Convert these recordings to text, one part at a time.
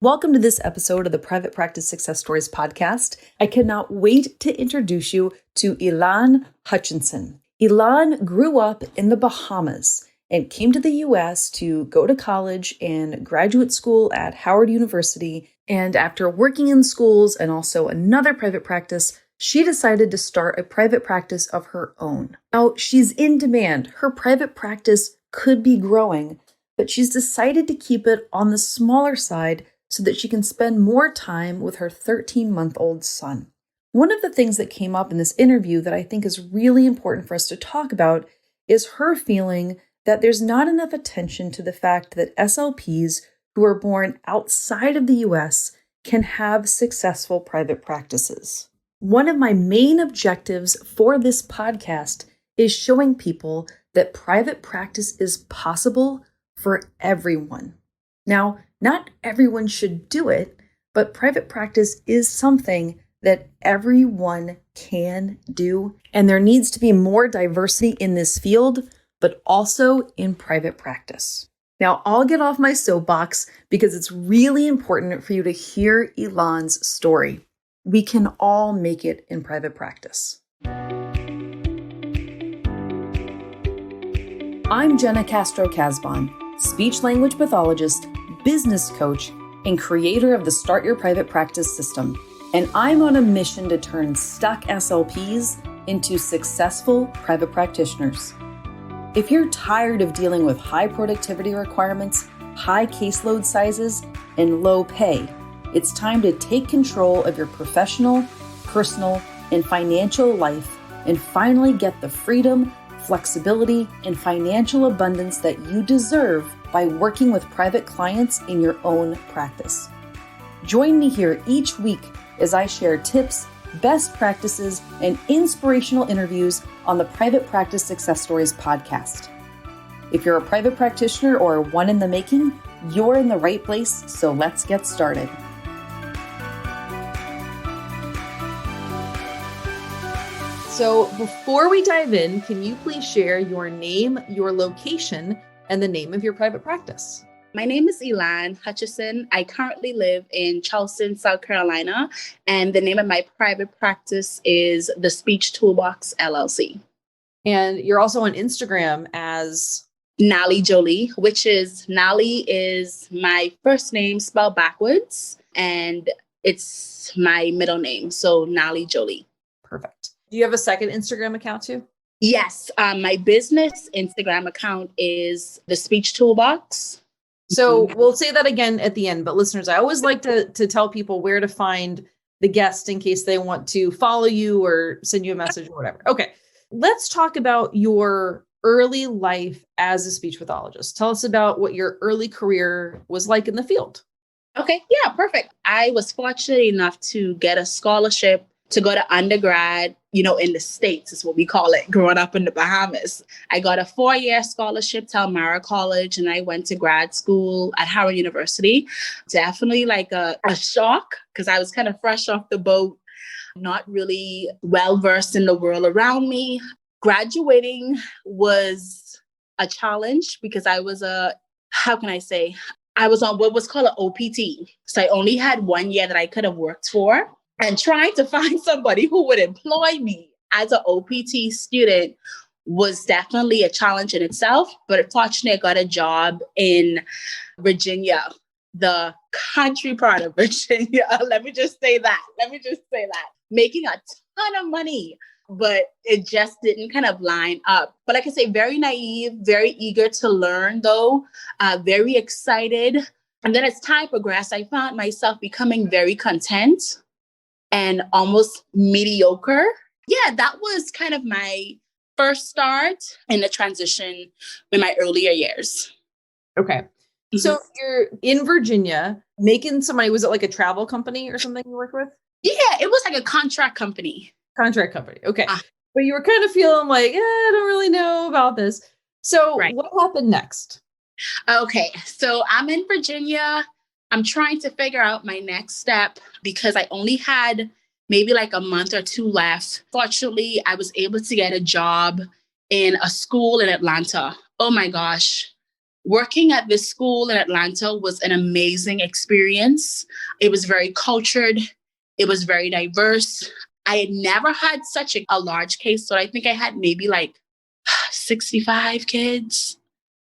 Welcome to this episode of the Private Practice Success Stories podcast. I cannot wait to introduce you to Elan Hutchinson. Elan grew up in the Bahamas and came to the U.S. to go to college and graduate school at Howard University. And after working in schools and also another private practice, she decided to start a private practice of her own. Now, she's in demand. Her private practice could be growing, but she's decided to keep it on the smaller side so that she can spend more time with her 13-month-old son. One of the things that came up in this interview that I think is really important for us to talk about is her feeling that there's not enough attention to the fact that SLPs who are born outside of the US can have successful private practices. One of my main objectives for this podcast is showing people that private practice is possible for everyone. Now, not everyone should do it, but private practice is something that everyone can do, and there needs to be more diversity in this field, but also in private practice. Now, I'll get off my soapbox because it's really important for you to hear Elan's story. We can all make it in private practice. I'm Jenna Castro-Casbon, speech-language pathologist, business coach, and creator of the Start Your Private Practice system. And I'm on a mission to turn stuck SLPs into successful private practitioners. If you're tired of dealing with high productivity requirements, high caseload sizes, and low pay, it's time to take control of your professional, personal, and financial life and finally get the freedom, flexibility, and financial abundance that you deserve by working with private clients in your own practice. Join me here each week as I share tips, best practices, and inspirational interviews on the Private Practice Success Stories podcast. If you're a private practitioner or one in the making, you're in the right place, so let's get started. So before we dive in, can you please share your name, your location, and the name of your private practice? My name is Elan Hutchinson. I currently live in Charleston, South Carolina, and the name of my private practice is The Speech Toolbox, LLC. And you're also on Instagram as Nali Jolee, which is Nali is my first name spelled backwards, and it's my middle name, so Nali Jolee. Perfect. Do you have a second Instagram account too? Yes, my business Instagram account is The Speech Toolbox. So we'll say that again at the end, but listeners, I always like to tell people where to find the guest in case they want to follow you or send you a message or whatever. Okay, let's talk about your early life as a speech pathologist. Tell us about what your early career was like in the field. Okay, yeah, perfect. I was fortunate enough to get a scholarship to go to undergrad, in the States is what we call it, growing up in the Bahamas. I got a 4-year scholarship to Elmira College, and I went to grad school at Howard University. Definitely like a shock, because I was kind of fresh off the boat, not really well-versed in the world around me. Graduating was a challenge because I was I was on what was called an OPT. So I only had 1 year that I could have worked for. And trying to find somebody who would employ me as an OPT student was definitely a challenge in itself. But fortunately, I got a job in Virginia, the country part of Virginia. Let me just say that. Making a ton of money, but it just didn't kind of line up. But like I say, very naive, very eager to learn though, very excited. And then as time progressed, I found myself becoming very content and almost mediocre. Yeah, that was kind of my first start in the transition in my earlier years. Okay. Mm-hmm. So you're in Virginia making some money. Was it like a travel company or something you work with? Yeah, it was like a contract company. Okay. But you were kind of feeling like, I don't really know about this. So What happened next? Okay. So I'm in Virginia. I'm trying to figure out my next step because I only had maybe like a month or two left. Fortunately, I was able to get a job in a school in Atlanta. Oh my gosh. Working at this school in Atlanta was an amazing experience. It was very cultured. It was very diverse. I had never had such a large case. So I think I had maybe like 65 kids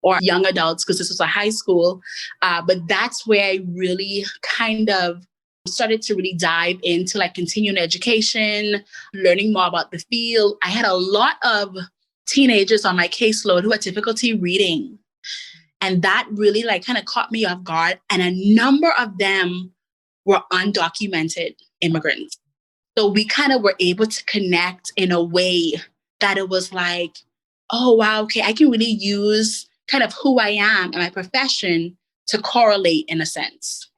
or young adults because this was a high school. But that's where I really kind of started to really dive into like continuing education, learning more about the field. I had a lot of teenagers on my caseload who had difficulty reading. And that really like kind of caught me off guard. And a number of them were undocumented immigrants. So we kind of were able to connect in a way that it was like, oh, wow, okay, I can really use kind of who I am and my profession to correlate in a sense.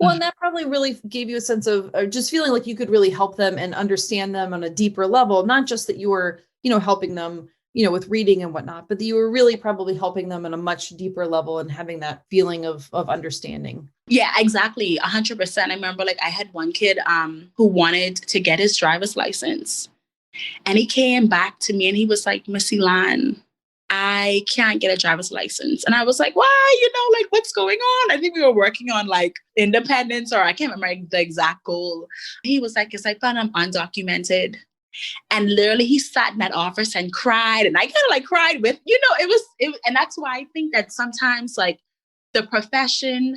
Well, and that probably really gave you a sense of just feeling like you could really help them and understand them on a deeper level, not just that you were, helping them, with reading and whatnot, but that you were really probably helping them on a much deeper level and having that feeling of understanding. Yeah, exactly. 100%. I remember like I had one kid who wanted to get his driver's license. And he came back to me and he was like, Miss Elan, I can't get a driver's license. And I was like, why? Like what's going on? I think we were working on like independence, or I can't remember the exact goal. He was like, because I found I'm undocumented. And literally he sat in that office and cried. And I kind of like cried with, and that's why I think that sometimes like the profession,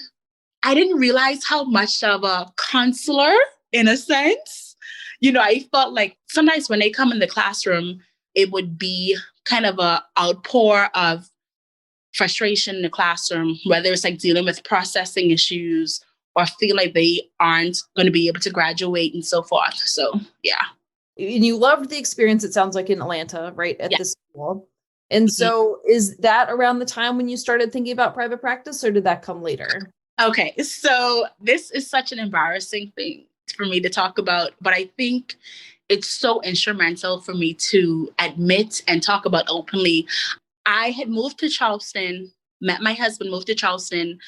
I didn't realize how much of a counselor in a sense. I felt like sometimes when they come in the classroom, it would be kind of a outpour of frustration in the classroom, whether it's like dealing with processing issues or feel like they aren't going to be able to graduate and so forth. So, yeah. And you loved the experience, it sounds like, in Atlanta, right, at the school. And so is that around the time when you started thinking about private practice, or did that come later? Okay, so this is such an embarrassing thing for me to talk about, but I think it's so instrumental for me to admit and talk about openly. I had moved to Charleston, met my husband, moved to Charleston,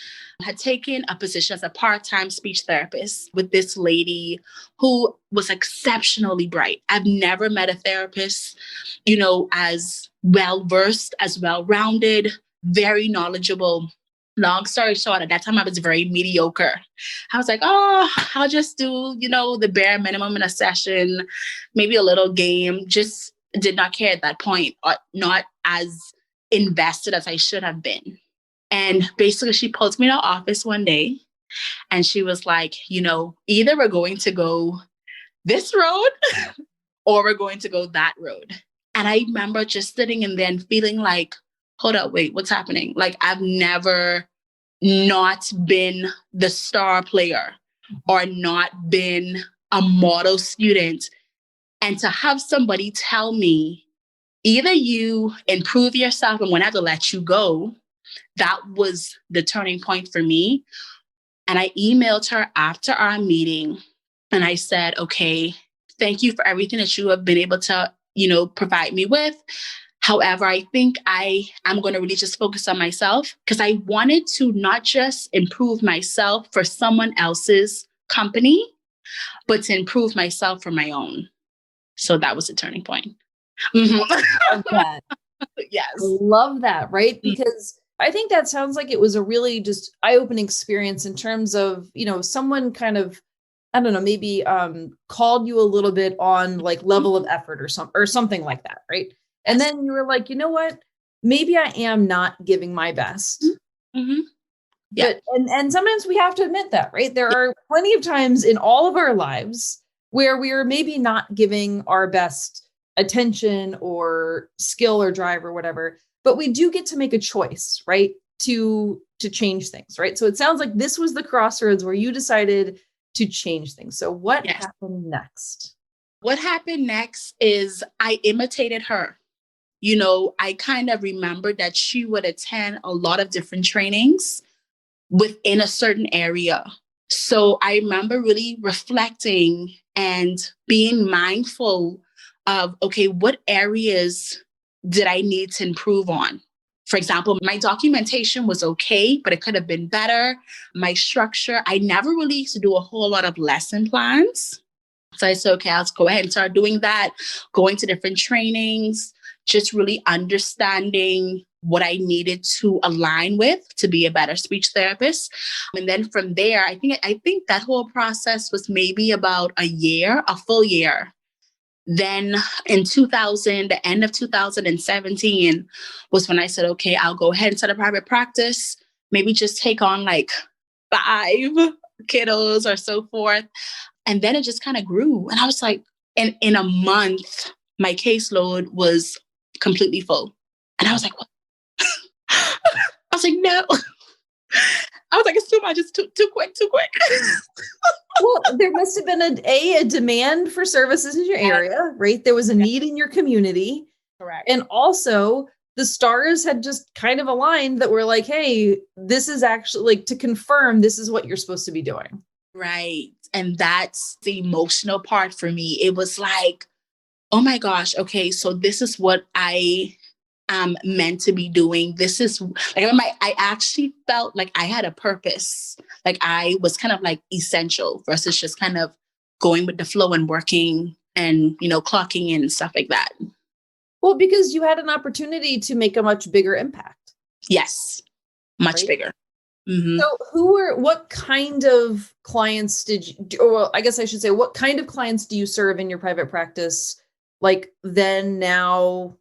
had taken a position as a part-time speech therapist with this lady who was exceptionally bright. I've never met a therapist, as well-versed, as well-rounded, very knowledgeable. Long story short, at that time, I was very mediocre. I was like, oh, I'll just do, the bare minimum in a session, maybe a little game. Just did not care at that point, or not as invested as I should have been. And basically, she pulled me to the office one day and she was like, either we're going to go this road or we're going to go that road. And I remember just sitting in there and feeling like, hold up, wait, what's happening? Like, I've never not been the star player or not been a model student. And to have somebody tell me, either you improve yourself and we're not to let you go, that was the turning point for me. And I emailed her after our meeting and I said, okay, thank you for everything that you have been able to, provide me with. However, I think I'm going to really just focus on myself because I wanted to not just improve myself for someone else's company, but to improve myself for my own. So that was the turning point. Mm-hmm. Love that. Yes. Love that, right? Because I think that sounds like it was a really just eye-opening experience in terms of, someone kind of, I don't know, maybe called you a little bit on like level of effort or something like that, right? And then you were like, you know what? Maybe I am not giving my best. Mm-hmm. Yeah. But, and sometimes we have to admit that, right? There are plenty of times in all of our lives where we are maybe not giving our best attention or skill or drive or whatever, but we do get to make a choice, right? To change things, right? So it sounds like this was the crossroads where you decided to change things. So what happened next? What happened next is I imitated her. I kind of remembered that she would attend a lot of different trainings within a certain area. So I remember really reflecting and being mindful of, okay, what areas did I need to improve on? For example, my documentation was okay, but it could have been better. My structure, I never really used to do a whole lot of lesson plans. So I said, okay, I'll go ahead and start doing that, going to different trainings, just really understanding what I needed to align with to be a better speech therapist. And then from there, I think that whole process was maybe about a full year. Then in 2000, the end of 2017 was when I said, okay, I'll go ahead and start a private practice, maybe just take on like 5 kiddos or so forth. And then it just kind of grew. And I was like, in a month, my caseload was completely full. And I was like, what? I was like, no. I was like, it's too much. It's too quick. Well, there must have been a demand for services in your area, right? There was a need in your community. Correct. And also the stars had just kind of aligned that were like, hey, this is actually like to confirm this is what you're supposed to be doing. Right. And that's the emotional part for me. It was like, oh my gosh, okay, so this is what I am meant to be doing. This is like, I actually felt like I had a purpose. Like I was kind of like essential versus just kind of going with the flow and working and, clocking in and stuff like that. Well, because you had an opportunity to make a much bigger impact. Yes, much bigger. Mm-hmm. So what kind of clients did you, or well, I guess I should say, what kind of clients do you serve in your private practice? Like then, now?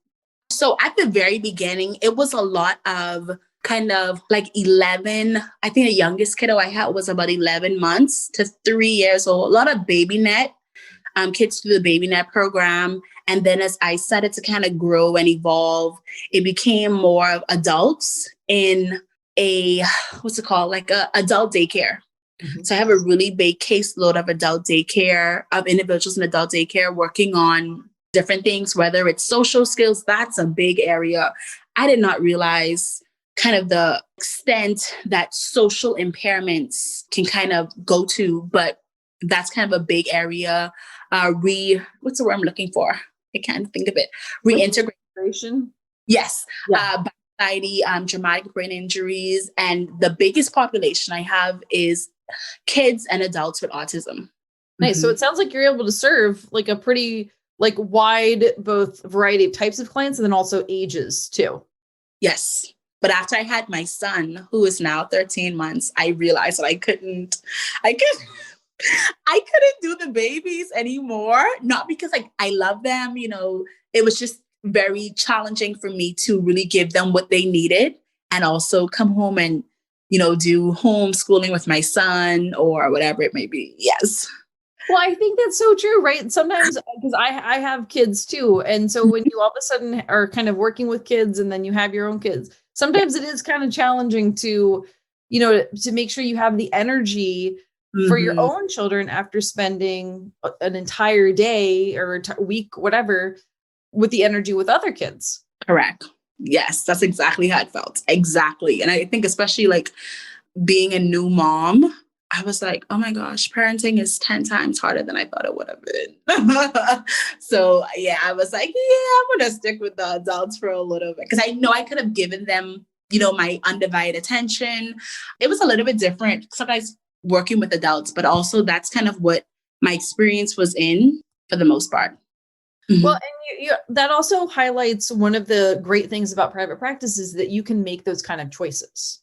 So at the very beginning, it was a lot of kind of like 11. I think the youngest kiddo I had was about 11 months to 3 years old. A lot of baby net, kids through the baby net program. And then as I started to kind of grow and evolve, it became more of adults in like a adult daycare. Mm-hmm. So I have a really big caseload of adult daycare, of individuals in adult daycare working on different things, whether it's social skills. That's a big area. I did not realize kind of the extent that social impairments can kind of go to, but that's kind of a big area. What's the word I'm looking for? I can't think of it. Reintegration. Yes. Yeah. Traumatic brain injuries. And the biggest population I have is kids and adults with autism. Nice. Mm-hmm. So it sounds like you're able to serve like a pretty like wide, both variety of types of clients and then also ages too. Yes. But after I had my son, who is now 13 months, I realized that I couldn't do the babies anymore. Not because I love them, it was just very challenging for me to really give them what they needed and also come home and, do homeschooling with my son or whatever it may be. Yes. Well, I think that's so true, right? Sometimes, because I have kids too. And so when you all of a sudden are kind of working with kids and then you have your own kids, sometimes it is kind of challenging to, to make sure you have the energy for your own children after spending an entire day or week, whatever, with the energy with other kids. Correct. Yes, that's exactly how it felt. Exactly. And I think especially like being a new mom, I was like, oh my gosh, parenting is 10 times harder than I thought it would have been. So yeah, I was like, I'm going to stick with the adults for a little bit because I know I could have given them, my undivided attention. It was a little bit different sometimes working with adults, but also that's kind of what my experience was in for the most part. Mm-hmm. Well, and that also highlights one of the great things about private practice is that you can make those kind of choices.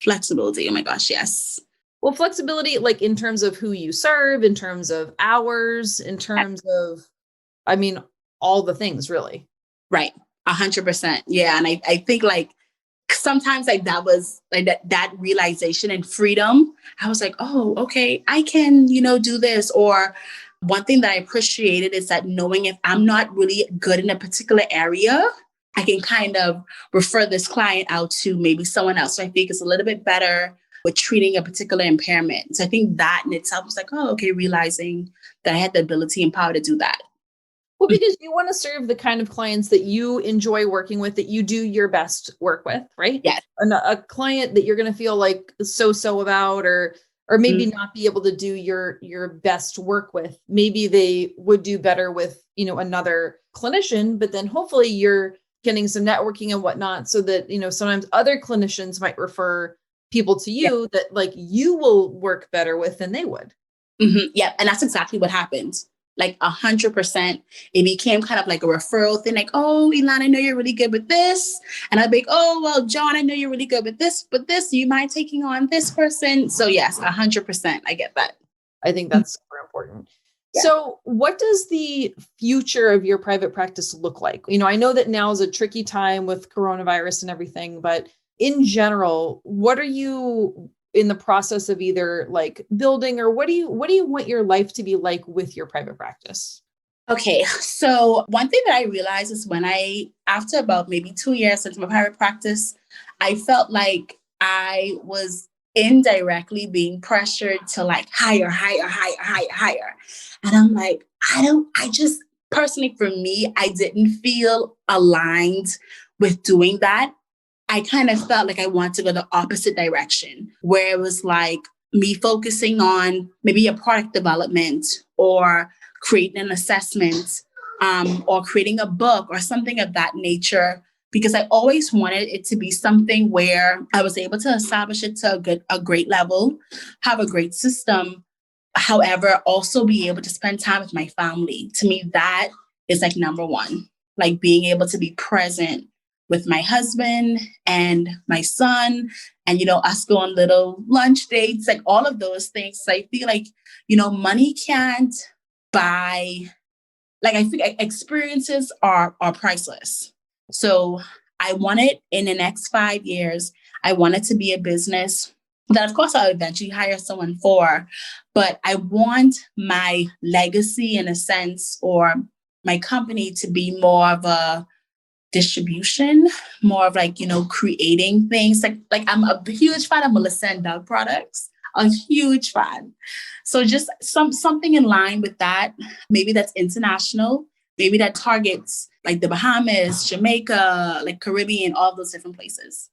Flexibility. Oh my gosh. Yes. Well, flexibility, like in terms of who you serve, in terms of hours, in terms of, all the things really. Right. 100%. Yeah. And I think like sometimes like that was like that realization and freedom. I was like, oh, okay, I can, do this. Or one thing that I appreciated is that knowing if I'm not really good in a particular area, I can kind of refer this client out to maybe someone else. So I think it's a little bit better with treating a particular impairment. So I think that in itself was like, oh, okay, realizing that I had the ability and power to do that. Well, because you want to serve the kind of clients that you enjoy working with, that you do your best work with, right? Yes. A client that you're going to feel like so about, or maybe not be able to do your best work with. Maybe they would do better with, another clinician, but then hopefully you're getting some networking and whatnot so that, sometimes other clinicians might refer people to you that like you will work better with than they would. Mm-hmm. Yeah. And that's exactly what happened. like 100%. It became kind of like a referral thing, like, oh, Elan, I know you're really good with this. And I'd be like, oh, well, John, I know you're really good with this, do you mind taking on this person? So yes, 100%. I get that. I think that's super important. Yeah. So what does the future of your private practice look like? I know that now is a tricky time with coronavirus and everything, but in general, what are you in the process of either like building, or what do you want your life to be like with your private practice? Okay, so one thing that I realized is after about maybe 2 years into my private practice, I felt like I was indirectly being pressured to like hire. And I'm like, I just personally, for me, I didn't feel aligned with doing that. I kind of felt like I wanted to go the opposite direction, where it was like me focusing on maybe a product development or creating an assessment or creating a book or something of that nature, because I always wanted it to be something where I was able to establish it to a great level, have a great system, however, also be able to spend time with my family. To me, that is like number one, like being able to be present with my husband and my son, and, us go on little lunch dates, like all of those things. So I feel like, money can't buy, like I think experiences are priceless. So I want it in the next 5 years. I want it to be a business that, of course, I'll eventually hire someone for, but I want my legacy, in a sense, or my company to be more of a distribution, more of like, creating things. Like I'm a huge fan of Melissa and Doug products, a huge fan. So just something in line with that, maybe that's international, maybe that targets like the Bahamas, Jamaica, like Caribbean, all those different places.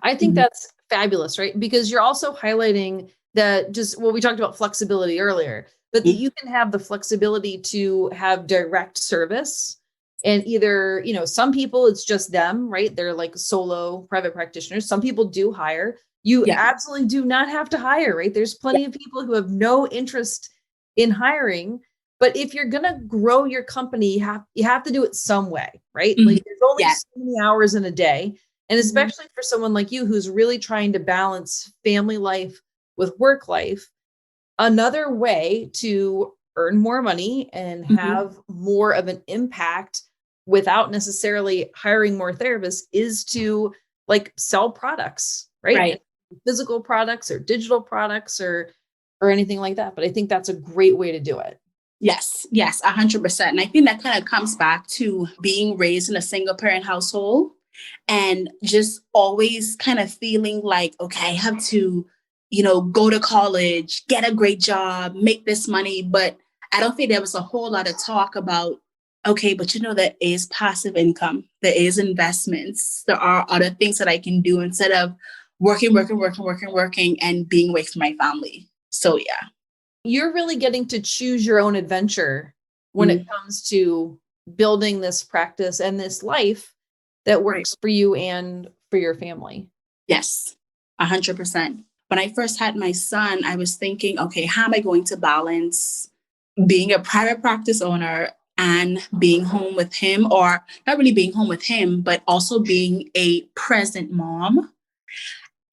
I think that's fabulous, right? Because you're also highlighting that we talked about flexibility earlier, but that you can have the flexibility to have direct service. And either, some people, it's just them, right? They're like solo private practitioners. Some people do hire. You absolutely do not have to hire, right? There's plenty of people who have no interest in hiring. But if you're going to grow your company, you have to do it some way, right? Like there's only so many hours in a day. And especially for someone like you, who's really trying to balance family life with work life, another way to earn more money and have more of an impact without necessarily hiring more therapists is to like sell products, right? Physical products or digital products or anything like that. But I think that's a great way to do it. Yes, 100%. And I think that kind of comes back to being raised in a single parent household and just always kind of feeling like, okay, I have to, go to college, get a great job, make this money. But I don't think there was a whole lot of talk about, okay, but there is passive income, there is investments, there are other things that I can do instead of working and being away from my family. So yeah. You're really getting to choose your own adventure when it comes to building this practice and this life that works for you and for your family. Yes, 100%. When I first had my son, I was thinking, okay, how am I going to balance being a private practice owner and being home with him, or not really being home with him, but also being a present mom?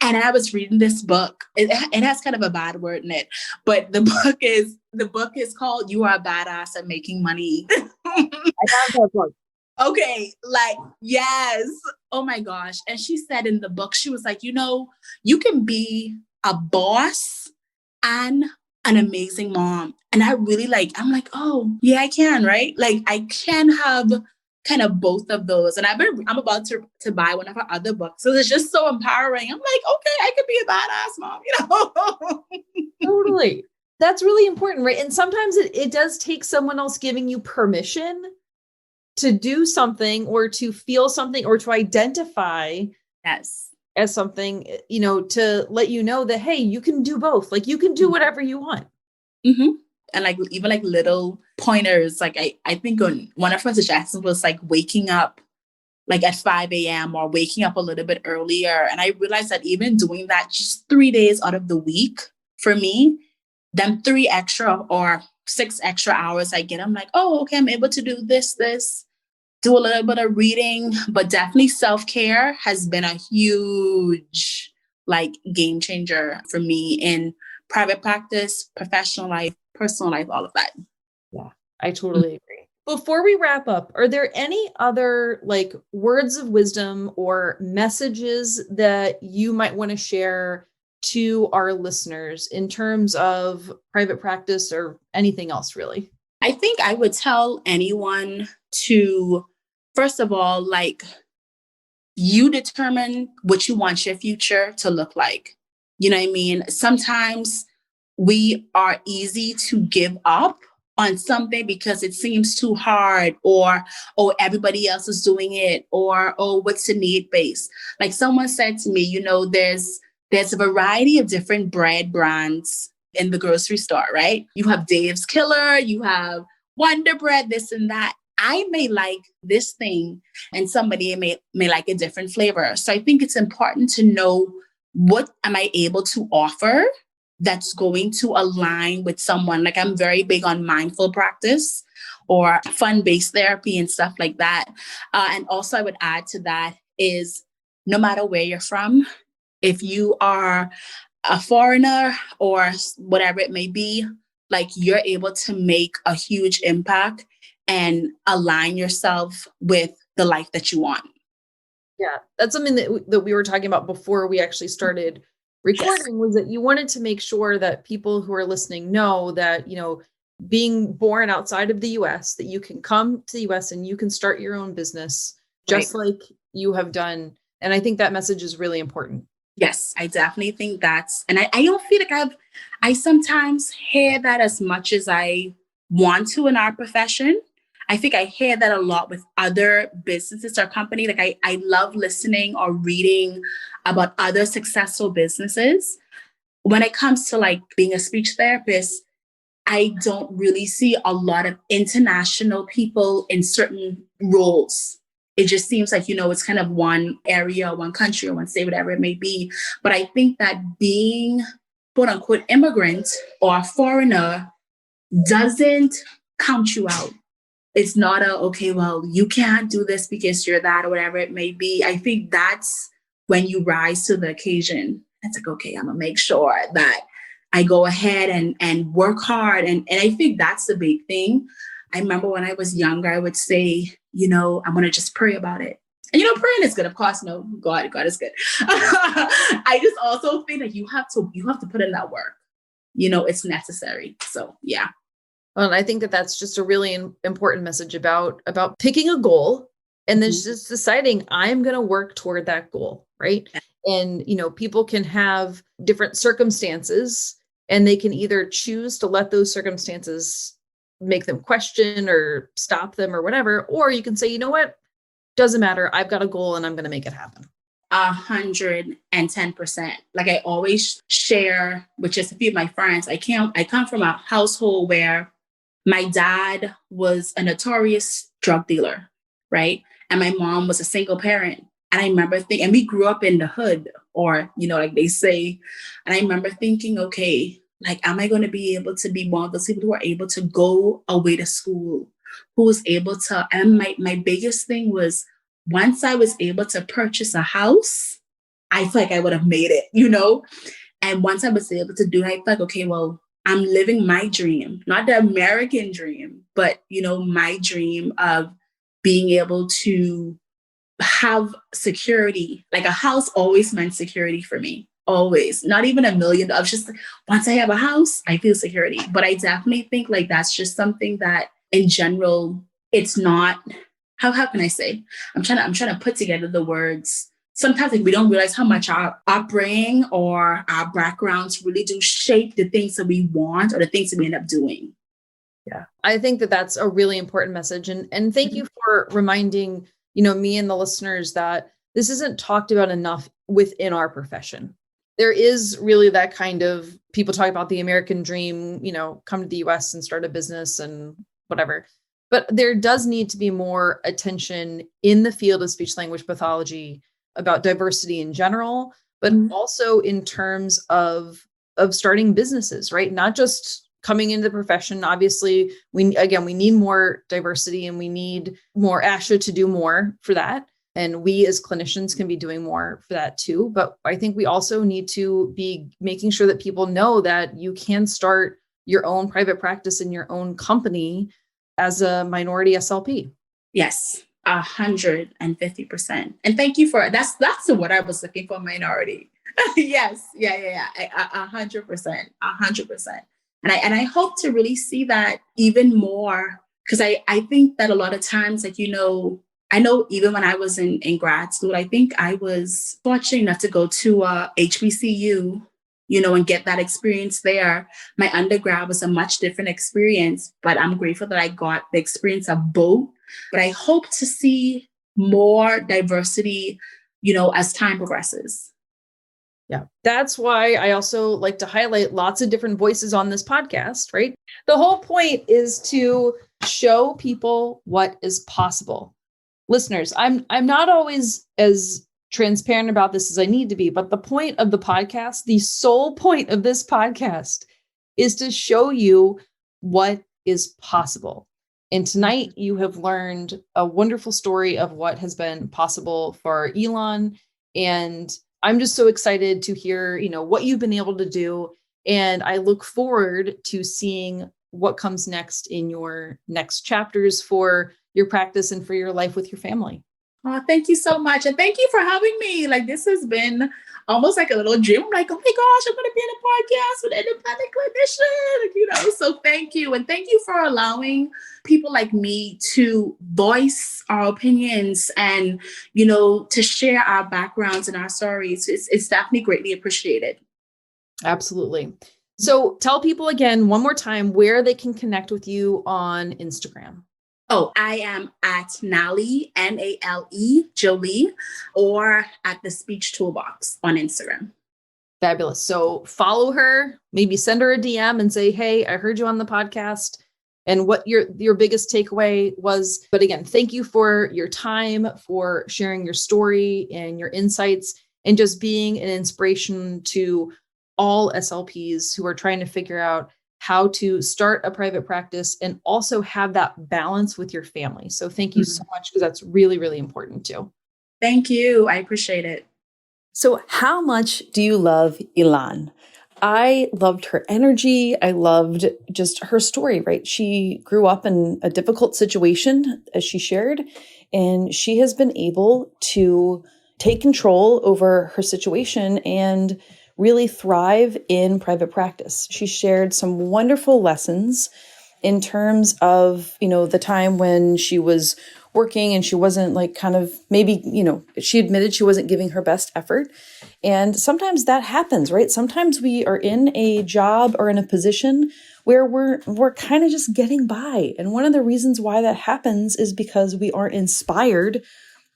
And I was reading this book. It has kind of a bad word in it, but the book is called "You Are a Badass at Making Money." I have that book. Okay, like, yes. Oh my gosh. And she said in the book, she was like, you can be a boss and an amazing mom. And I'm like, oh yeah, I can, right? Like I can have kind of both of those. And I'm about to buy one of her other books. So it's just so empowering. I'm like, okay, I could be a badass mom, Totally. That's really important, right? And sometimes it does take someone else giving you permission to do something or to feel something or to identify as something, to let you know that, hey, you can do both. Like you can do whatever you want. And like, even like little pointers, like I think one of her suggestions was like waking up like at 5 a.m. or waking up a little bit earlier. And I realized that even doing that just 3 days out of the week for me, them 3 extra or 6 extra hours I get, I'm like, oh, okay, I'm able to do this, do a little bit of reading, but definitely self-care has been a huge game changer for me in private practice, professional life, personal life, all of that. Yeah, I totally agree. Before we wrap up, are there any other words of wisdom or messages that you might want to share to our listeners in terms of private practice or anything else, really? I think I would tell anyone to, first of all, you determine what you want your future to look like. You know what I mean? Sometimes we are easy to give up on something because it seems too hard, or, oh, everybody else is doing it, or, oh, what's the need base? Like someone said to me, there's a variety of different bread brands in the grocery store, right? You have Dave's Killer, you have Wonder Bread, this and that. I may like this thing and somebody may like a different flavor. So I think it's important to know, what am I able to offer that's going to align with someone? Like, I'm very big on mindful practice or fun-based therapy and stuff like that. And also I would add to that is, no matter where you're from, if you are a foreigner or whatever it may be, you're able to make a huge impact and align yourself with the life that you want. Yeah, that's something that we were talking about before we actually started recording, was that you wanted to make sure that people who are listening know that, being born outside of the US, that you can come to the US and you can start your own business just like you have done. And I think that message is really important. Yes, I definitely think and I don't feel like I sometimes hear that as much as I want to in our profession. I think I hear that a lot with other businesses or companies. I love listening or reading about other successful businesses. When it comes to being a speech therapist, I don't really see a lot of international people in certain roles. It just seems like, it's kind of one area, one country, or one state, whatever it may be. But I think that being, quote unquote, immigrant or a foreigner doesn't count you out. It's not okay, well, you can't do this because you're that, or whatever it may be. I think that's when you rise to the occasion. It's okay, I'm going to make sure that I go ahead and work hard. And I think that's the big thing. I remember when I was younger, I would say, I'm going to just pray about it. And, praying is good. Of course, no, God is good. I just also think that you have to put in that work. It's necessary. So, yeah. Well, and I think that that's just a really important message about picking a goal and then just deciding, I'm going to work toward that goal, right? And, people can have different circumstances and they can either choose to let those circumstances make them question or stop them or whatever, or you can say, you know what, doesn't matter. I've got a goal and I'm going to make it happen. 110%. I always share with just a few of my friends. I come from a household where my dad was a notorious drug dealer, right? And my mom was a single parent. And I remember thinking, and we grew up in the hood, or, like they say, and I remember thinking, okay, am I going to be able to be one of those people who are able to go away to school, who was able to, and my biggest thing was, once I was able to purchase a house, I feel like I would have made it, And once I was able to do it, I felt like, okay, well, I'm living my dream, not the American dream, but, my dream of being able to have security. A house always meant security for me. Always. Not even $1 million. Just once I have a house, I feel security. But I definitely think that's just something that in general, it's not, how can I say? I'm trying to put together the words. Sometimes we don't realize how much our upbringing or our backgrounds really do shape the things that we want or the things that we end up doing. Yeah, I think that that's a really important message. And thank you for reminding, me and the listeners that this isn't talked about enough within our profession. There is really that kind of, people talk about the American dream, come to the US and start a business and whatever. But there does need to be more attention in the field of speech language pathology about diversity in general, but also in terms of starting businesses, right? Not just coming into the profession. Obviously, we need more diversity and we need more ASHA to do more for that. And we as clinicians can be doing more for that too. But I think we also need to be making sure that people know that you can start your own private practice in your own company as a minority SLP. Yes, 150%. And thank you for that's what I was looking for, minority. Yes, yeah, 100%. And I hope to really see that even more, because I think that a lot of times, like, I know even when I was in grad school, I think I was fortunate enough to go to HBCU, and get that experience there. My undergrad was a much different experience, but I'm grateful that I got the experience of both. But I hope to see more diversity, as time progresses. Yeah, that's why I also like to highlight lots of different voices on this podcast, right? The whole point is to show people what is possible. Listeners, I'm not always as transparent about this as I need to be, but the point of the podcast, the sole point of this podcast, is to show you what is possible. And tonight you have learned a wonderful story of what has been possible for Elan. And I'm just so excited to hear, what you've been able to do. And I look forward to seeing what comes next in your next chapters for your practice and for your life with your family. Oh, thank you so much. And thank you for having me. Like, this has been almost like a little dream. Like, oh my gosh, I'm going to be in a podcast with an independent clinician, so thank you. And thank you for allowing people like me to voice our opinions and, to share our backgrounds and our stories. It's definitely greatly appreciated. Absolutely. So tell people again, one more time, where they can connect with you on Instagram. Oh, I am at Nale, Nale, Jolee, or at the Speech Toolbox on Instagram. Fabulous. So follow her, maybe send her a DM and say, hey, I heard you on the podcast and what your biggest takeaway was. But again, thank you for your time, for sharing your story and your insights, and just being an inspiration to all SLPs who are trying to figure out how to start a private practice and also have that balance with your family. So thank you so much, because that's really, really important too. Thank you. I appreciate it. So how much do you love Elan? I loved her energy. I loved just her story, right? She grew up in a difficult situation, as she shared, and she has been able to take control over her situation and really thrive in private practice. She shared some wonderful lessons in terms of, the time when she was working and she wasn't she admitted she wasn't giving her best effort. And sometimes that happens, right? Sometimes we are in a job or in a position where we're kind of just getting by. And one of the reasons why that happens is because we aren't inspired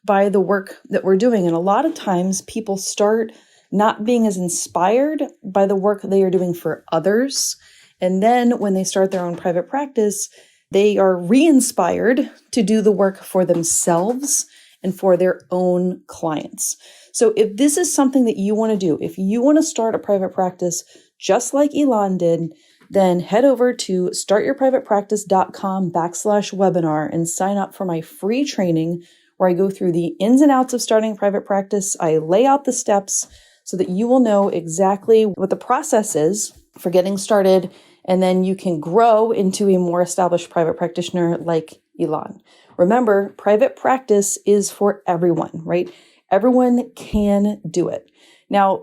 by the work that we're doing. And a lot of times people start not being as inspired by the work they are doing for others. And then when they start their own private practice, they are re-inspired to do the work for themselves and for their own clients. So if this is something that you want to do, if you want to start a private practice just like Elan did, then head over to startyourprivatepractice.com/webinar and sign up for my free training where I go through the ins and outs of starting a private practice. I lay out the steps so that you will know exactly what the process is for getting started, and then you can grow into a more established private practitioner like Elan. Remember, private practice is for everyone, right? Everyone can do it. Now,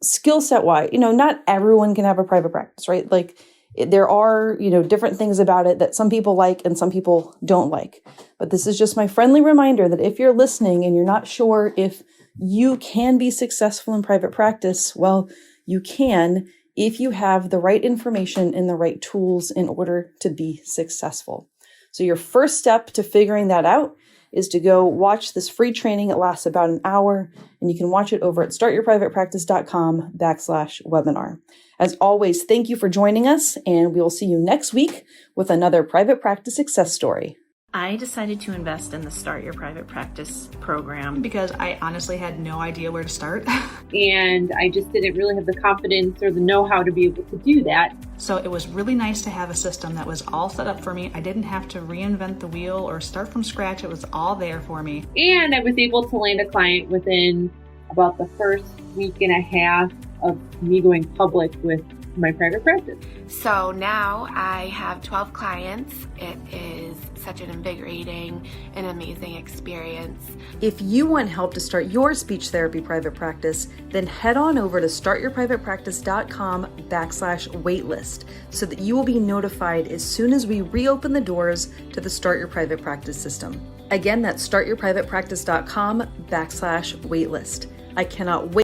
skill set wise, not everyone can have a private practice, right? Like there are, different things about it that some people like and some people don't like. But this is just my friendly reminder that if you're listening and you're not sure if you can be successful in private practice, well, you can if you have the right information and the right tools in order to be successful. So your first step to figuring that out is to go watch this free training. It lasts about an hour, and you can watch it over at startyourprivatepractice.com/webinar. As always, thank you for joining us, and we will see you next week with another private practice success story. I decided to invest in the Start Your Private Practice program because I honestly had no idea where to start. And I just didn't really have the confidence or the know-how to be able to do that. So it was really nice to have a system that was all set up for me. I didn't have to reinvent the wheel or start from scratch. It was all there for me. And I was able to land a client within about the first week and a half of me going public with my private practice. So now I have 12 clients. It is such an invigorating and amazing experience. If you want help to start your speech therapy private practice, then head on over to startyourprivatepractice.com/waitlist so that you will be notified as soon as we reopen the doors to the Start Your Private Practice system. Again, that's startyourprivatepractice.com/waitlist. I cannot wait